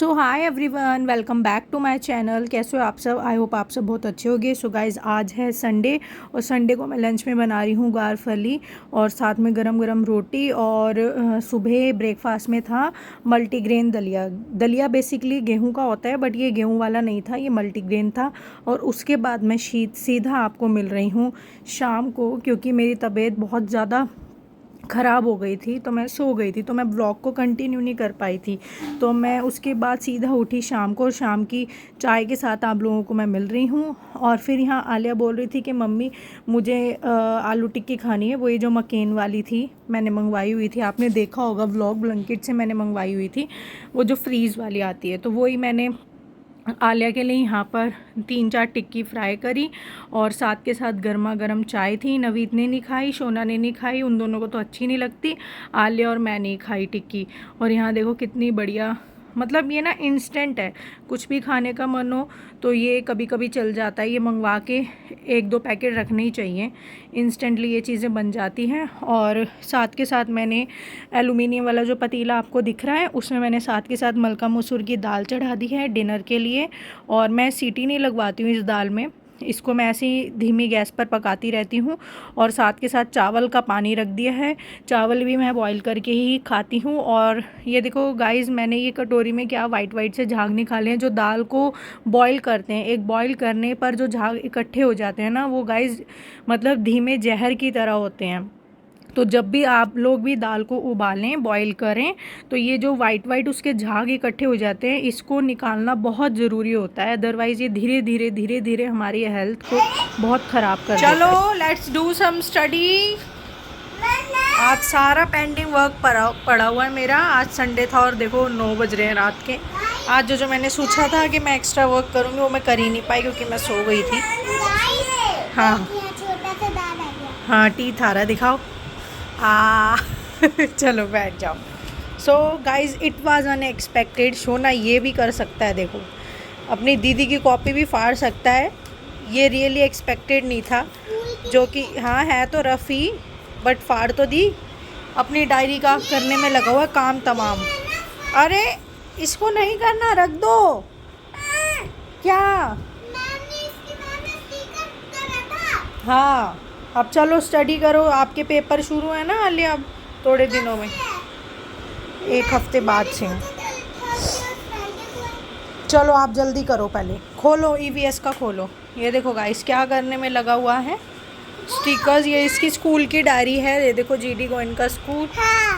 So hi everyone, welcome back to my channel. कैसे हो आप सब? आई होप आप सब बहुत अच्छे होंगे। सो गाइज़, आज है संडे और संडे को मैं लंच में बना रही हूँ गार फली और साथ में गरम गरम रोटी। और सुबह ब्रेकफास्ट में था मल्टीग्रेन दलिया। दलिया बेसिकली गेहूं का होता है, बट ये गेहूं वाला नहीं था, ये मल्टीग्रेन था। और उसके बाद मैं सीधा आपको मिल रही हूँ शाम को, क्योंकि मेरी तबीयत बहुत ज़्यादा ख़राब हो गई थी, तो मैं सो गई थी, तो मैं ब्लॉग को कंटिन्यू नहीं कर पाई थी। तो मैं उसके बाद सीधा उठी शाम को, और शाम की चाय के साथ आप लोगों को मैं मिल रही हूँ। और फिर यहाँ आलिया बोल रही थी कि मम्मी मुझे आलू टिक्की खानी है, वो ये जो मकेन वाली थी मैंने मंगवाई हुई थी, आपने देखा होगा व्लॉग, ब्लैंकेट से मैंने मंगवाई हुई थी, वो जो फ्रीज़ वाली आती है, तो वही मैंने आलिया के लिए यहाँ पर 3-4 टिक्की फ्राई करी। और साथ के साथ गर्मा गर्म चाय थी। नवीद ने नहीं खाई, शोना ने नहीं खाई, उन दोनों को तो अच्छी नहीं लगती। आलिया और मैं नहीं खाई टिक्की। और यहाँ देखो कितनी बढ़िया, मतलब ये ना इंस्टेंट है, कुछ भी खाने का मन हो तो ये कभी कभी चल जाता है, ये मंगवा के 1-2 पैकेट रखने ही चाहिए, इंस्टेंटली ये चीज़ें बन जाती हैं। और साथ के साथ मैंने एलुमिनियम वाला जो पतीला आपको दिख रहा है, उसमें मैंने साथ के साथ मलका मसूर की दाल चढ़ा दी है डिनर के लिए। और मैं सीटी नहीं लगवाती हूँ इस दाल में, इसको मैं ऐसे ही धीमी गैस पर पकाती रहती हूँ। और साथ के साथ चावल का पानी रख दिया है, चावल भी मैं बॉईल करके ही खाती हूँ। और ये देखो गाइस, मैंने ये कटोरी में क्या वाइट वाइट से झाग निकाले हैं, जो दाल को बॉईल करते हैं। एक बॉईल करने पर जो झाग इकट्ठे हो जाते हैं ना, वो गाइस मतलब धीमे जहर की तरह होते हैं। तो जब भी आप लोग भी दाल को उबालें, बॉईल करें, तो ये जो वाइट वाइट उसके झाग इकट्ठे हो जाते हैं, इसको निकालना बहुत ज़रूरी होता है, अदरवाइज़ ये धीरे धीरे धीरे धीरे हमारी हेल्थ को बहुत ख़राब कर देता है। चलो लेट्स डू सम स्टडी। आज सारा पेंडिंग वर्क पड़ा हुआ है मेरा। आज संडे था और देखो 9 बज रहे हैं रात के। आज जो मैंने सोचा था कि मैं एक्स्ट्रा वर्क करूँगी, वो मैं कर ही नहीं पाई क्योंकि मैं सो गई थी। हाँ हाँ, टीथ आ रहा, दिखाओ। चलो बैठ जाओ। So guys, it was unexpected. Shona ये भी कर सकता है, देखो अपनी दीदी की कॉपी भी फाड़ सकता है, ये रियली एक्सपेक्टेड नहीं था। जो कि हाँ है तो रफ़ ही, बट फाड़ तो दी। अपनी डायरी का करने में लगा हुआ काम तमाम। अरे इसको नहीं करना, रख दो। क्या? हाँ, अब चलो स्टडी करो, आपके पेपर शुरू है ना अली, अब थोड़े दिनों में, 1 हफ्ते बाद से। चलो आप जल्दी करो, पहले खोलो ईवीएस का, खोलो। ये देखो गाइस क्या करने में लगा हुआ है, स्टिकर्स। ये इसकी स्कूल की डायरी है, ये देखो जीडी गोइन का स्कूल।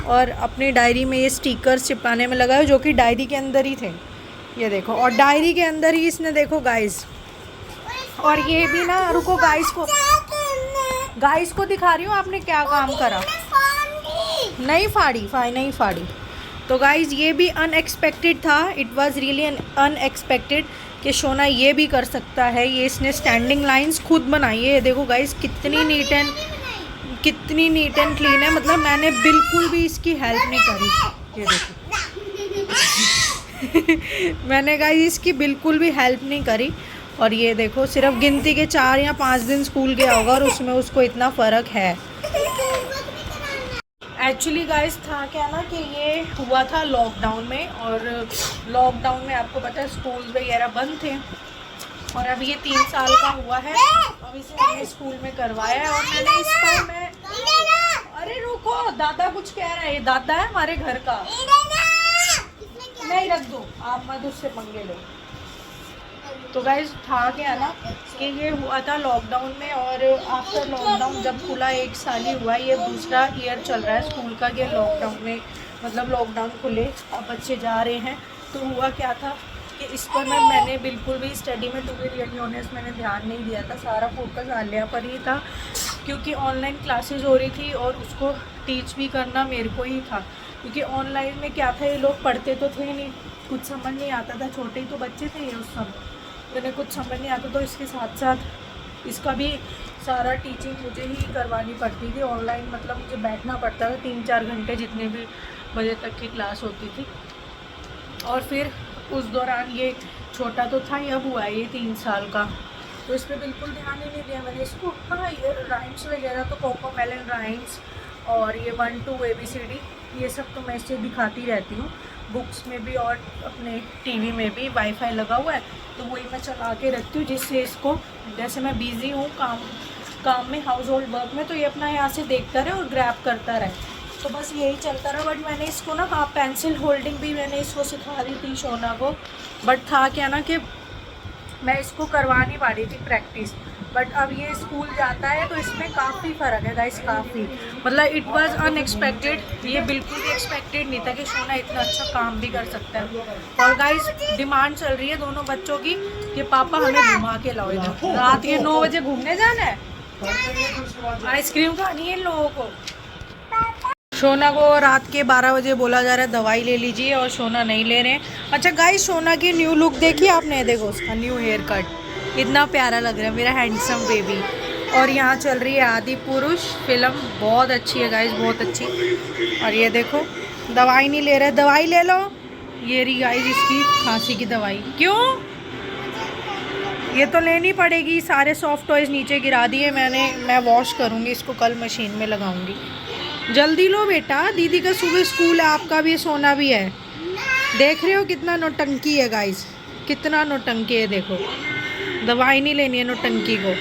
और अपनी डायरी में ये स्टिकर्स चिपकाने में लगा है, जो कि डायरी के अंदर ही थे, ये देखो। और डायरी के अंदर ही इसने, देखो गाइस, और ये भी ना, रुको गाइस को दिखा रही हूँ आपने क्या काम करा। नहीं फाड़ी। तो गाइस ये भी अनएक्सपेक्टेड था, इट वाज रियली अनएक्सपेक्टेड कि शोना ये भी कर सकता है। ये इसने स्टैंडिंग लाइंस खुद बनाई है, देखो गाइस कितनी नीट एंड क्लीन है। मतलब मैंने बिल्कुल भी इसकी हेल्प नहीं करी, ये देखो। मैंने गाइस इसकी बिल्कुल भी हेल्प नहीं करी। और ये देखो, सिर्फ गिनती के 4 या 5 दिन स्कूल गया होगा और उसमें उसको इतना फ़र्क है। एक्चुअली गाइस था क्या ना कि ये हुआ था लॉकडाउन में, और लॉकडाउन में आपको पता है स्कूल वगैरह बंद थे। और अब ये 3 साल का हुआ है, अब इसे मैंने स्कूल में करवाया है। और मैंने इसको अरे रुको, दादा कुछ कह रहा है, ये दादा है हमारे घर का। नहीं, रख दो, आप मत उससे पंगे लो। तो गाइस था क्या ना कि ये हुआ था लॉकडाउन में, और आफ्टर लॉकडाउन जब खुला 1 साल ही हुआ, ये दूसरा ईयर चल रहा है स्कूल का, ये लॉकडाउन में, मतलब लॉकडाउन खुले अब बच्चे जा रहे हैं। तो हुआ क्या था कि इस पर मैंने बिल्कुल भी स्टडी में, टू बी रियली ऑनेस्ट, मैंने ध्यान नहीं दिया था, सारा फोकस आलिया पर ही था, क्योंकि ऑनलाइन क्लासेस हो रही थी और उसको टीच भी करना मेरे को ही था। क्योंकि ऑनलाइन में क्या था, ये लोग पढ़ते तो थे नहीं, कुछ समझ नहीं आता था, छोटे ही तो बच्चे थे ये उस समय, मैंने कुछ समझ नहीं आता, तो इसके साथ साथ इसका भी सारा टीचिंग मुझे ही करवानी पड़ती थी ऑनलाइन। मतलब मुझे बैठना पड़ता था 3-4 घंटे, जितने भी बजे तक की क्लास होती थी। और फिर उस दौरान ये छोटा तो था ही, अब हुआ है ये 3 साल का, तो इस पर बिल्कुल ध्यान ही नहीं दिया मैंने इसको। हाँ, ये राइम्स वगैरह तो कोकोमेलन राइम्स और ये 1 2 ABCD, ये सब तो मैं इससे दिखाती रहती हूँ, बुक्स में भी और अपने टीवी में भी वाईफाई लगा हुआ है, तो वही मैं चला के रखती हूँ, जिससे इसको जैसे मैं बिज़ी हूँ काम में, हाउस होल्ड वर्क में, तो ये अपना यहाँ से देखता रहे और ग्रैब करता रहे। तो बस यही चलता रहा। बट मैंने इसको ना, हाँ, पेंसिल होल्डिंग भी मैंने इसको सिखा दी थी शोना को, बट था क्या ना कि मैं इसको करवा नहीं पा रही थी प्रैक्टिस। बट अब ये स्कूल जाता है तो इसमें काफ़ी फ़र्क है गाइस, काफ़ी, मतलब इट वाज अनएक्सपेक्टेड। ये बिल्कुल भी एक्सपेक्टेड नहीं था कि सोना इतना अच्छा काम भी कर सकता है। और गाइस डिमांड चल रही है दोनों बच्चों की कि पापा हमें घुमा के लाओ इधर, रात के 9 बजे घूमने जाना है, आइसक्रीम खानी है इन लोगों को। सोना को रात के 12 बजे बोला जा रहा है दवाई ले लीजिए, और सोना नहीं ले रहे हैं। अच्छा गाइस, सोना की न्यू लुक देखी आपने? देखो उसका न्यू हेयर कट, इतना प्यारा लग रहा है मेरा हैंडसम बेबी। और यहाँ चल रही है आदि पुरुष फिल्म, बहुत अच्छी है गाइस, बहुत अच्छी। और ये देखो दवाई नहीं ले रहे, दवाई ले लो। ये रही गाइस इसकी खांसी की दवाई। क्यों? ये तो लेनी पड़ेगी। सारे सॉफ्ट टॉयज नीचे गिरा दिए मैंने, मैं वॉश करूँगी इसको, कल मशीन में लगाऊंगी। जल्दी लो बेटा, दीदी का सुबह स्कूल है, आपका भी सोना भी है। देख रहे हो कितना नौटंकी है गाइस, कितना नौटंकी है, देखो दवाई नहीं लेनी है नौटंकी को।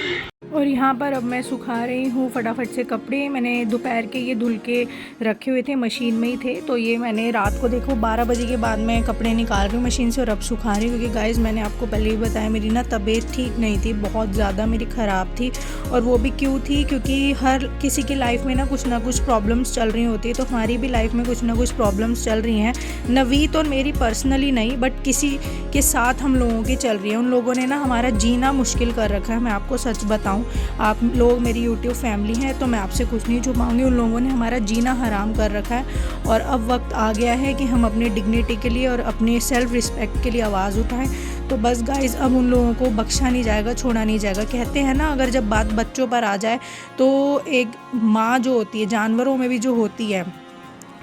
और यहाँ पर अब मैं सुखा रही हूँ फटाफट से कपड़े। मैंने दोपहर के ये धुल के रखे हुए थे, मशीन में ही थे, तो ये मैंने रात को, देखो 12 बजे के बाद मैं कपड़े निकाल रही हूँ मशीन से और अब सुखा रही हूँ। क्योंकि गाइज़ मैंने आपको पहले ही बताया, मेरी ना तबीयत ठीक नहीं थी, बहुत ज़्यादा मेरी ख़राब थी। और वो भी क्यों थी? क्योंकि हर किसी की लाइफ में ना कुछ प्रॉब्लम्स चल रही होती है, तो हमारी भी लाइफ में कुछ ना कुछ प्रॉब्लम्स चल रही हैं। नवीद और मेरी पर्सनली नहीं, बट किसी के साथ हम लोगों की चल रही है। उन लोगों ने ना हमारा जीना मुश्किल कर रखा है। मैं आपको सच बताऊँ, आप लोग मेरी यूट्यूब फैमिली हैं, तो मैं आपसे कुछ नहीं छुपाऊंगी, उन लोगों ने हमारा जीना हराम कर रखा है। और अब वक्त आ गया है कि हम अपनी डिग्निटी के लिए और अपने सेल्फ रिस्पेक्ट के लिए आवाज़ उठाएं। तो बस गाइज़, अब उन लोगों को बख्शा नहीं जाएगा, छोड़ा नहीं जाएगा। कहते हैं ना, अगर जब बात बच्चों पर आ जाए तो एक माँ जो होती है, जानवरों में भी जो होती है,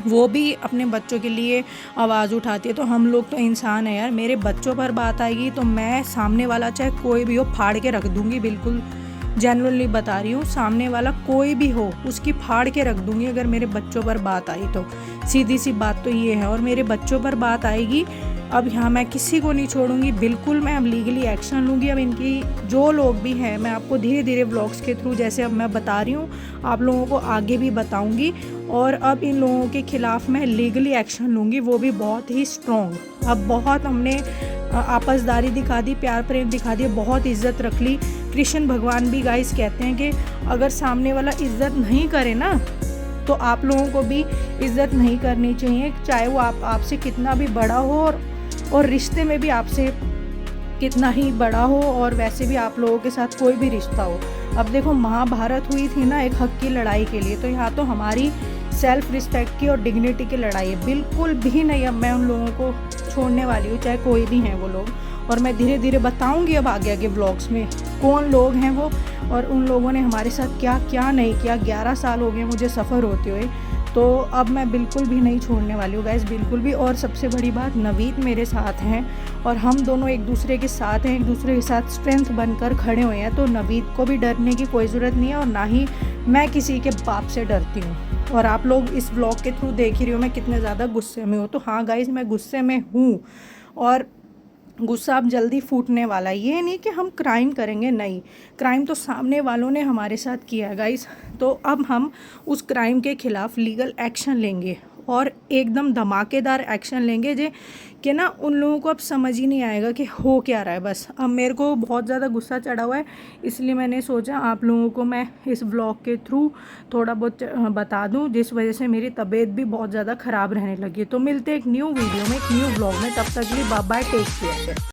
वो भी अपने बच्चों के लिए आवाज़ उठाती है। तो हम लोग तो इंसान है यार। मेरे बच्चों पर बात आएगी तो मैं सामने वाला चाहे कोई भी हो फाड़ के रख दूँगी, बिल्कुल जनरली बता रही हूँ। सामने वाला कोई भी हो उसकी फाड़ के रख दूँगी अगर मेरे बच्चों पर बात आई तो। सीधी सी बात तो ये है। और मेरे बच्चों पर बात आएगी, अब यहाँ मैं किसी को नहीं छोड़ूंगी, बिल्कुल मैं अब लीगली एक्शन लूँगी। अब इनकी जो लोग भी हैं, मैं आपको धीरे धीरे व्लॉग्स के थ्रू, जैसे अब मैं बता रही हूँ, आप लोगों को आगे भी बताऊँगी। और अब इन लोगों के ख़िलाफ़ मैं लीगली एक्शन लूँगी, वो भी बहुत ही स्ट्रॉन्ग। अब बहुत हमने आपसदारी दिखा दी, प्यार प्रेम दिखा दिया, बहुत इज़्ज़त रख ली। कृष्ण भगवान भी गाइस कहते हैं कि अगर सामने वाला इज़्ज़त नहीं करे ना, तो आप लोगों को भी इज़्ज़त नहीं करनी चाहिए, चाहे वो आपसे कितना भी बड़ा हो, और रिश्ते में भी आपसे कितना ही बड़ा हो, और वैसे भी आप लोगों के साथ कोई भी रिश्ता हो। अब देखो महाभारत हुई थी ना एक हक की लड़ाई के लिए, तो यहाँ तो हमारी सेल्फ रिस्पेक्ट की और डिग्निटी की लड़ाई है। बिल्कुल भी नहीं अब मैं उन लोगों को छोड़ने वाली हूँ, चाहे कोई भी हैं वो लोग। और मैं धीरे धीरे बताऊँगी अब आगे आगे व्लॉग्स में कौन लोग हैं वो, और उन लोगों ने हमारे साथ क्या क्या नहीं किया। 11 साल हो गए मुझे सफ़र होते हुए, तो अब मैं बिल्कुल भी नहीं छोड़ने वाली हूँ गाइस, बिल्कुल भी। और सबसे बड़ी बात, नवीद मेरे साथ हैं और हम दोनों एक दूसरे के साथ हैं, एक दूसरे के साथ स्ट्रेंथ बनकर खड़े हुए हैं। तो नवीद को भी डरने की कोई ज़रूरत नहीं है, और ना ही मैं किसी के बाप से डरती हूँ। और आप लोग इस व्लॉग के थ्रू देख ही रहे हो मैं कितने ज़्यादा गुस्से में हूँ। तो हाँ गाइस, मैं गुस्से में हूँ, और गुस्सा अब जल्दी फूटने वाला है। ये नहीं कि हम क्राइम करेंगे, नहीं, क्राइम तो सामने वालों ने हमारे साथ किया है गाइस। तो अब हम उस क्राइम के ख़िलाफ़ लीगल एक्शन लेंगे, और एकदम धमाकेदार एक्शन लेंगे जे कि ना उन लोगों को अब समझ ही नहीं आएगा कि हो क्या रहा है। बस अब मेरे को बहुत ज़्यादा गुस्सा चढ़ा हुआ है, इसलिए मैंने सोचा आप लोगों को मैं इस व्लॉग के थ्रू थोड़ा बहुत बता दूं, जिस वजह से मेरी तबीयत भी बहुत ज़्यादा ख़राब रहने लगी। तो मिलते हैं एक न्यू वीडियो में, एक न्यू व्लॉग में, तब तक के लिए बाय बाय, टेक केयर।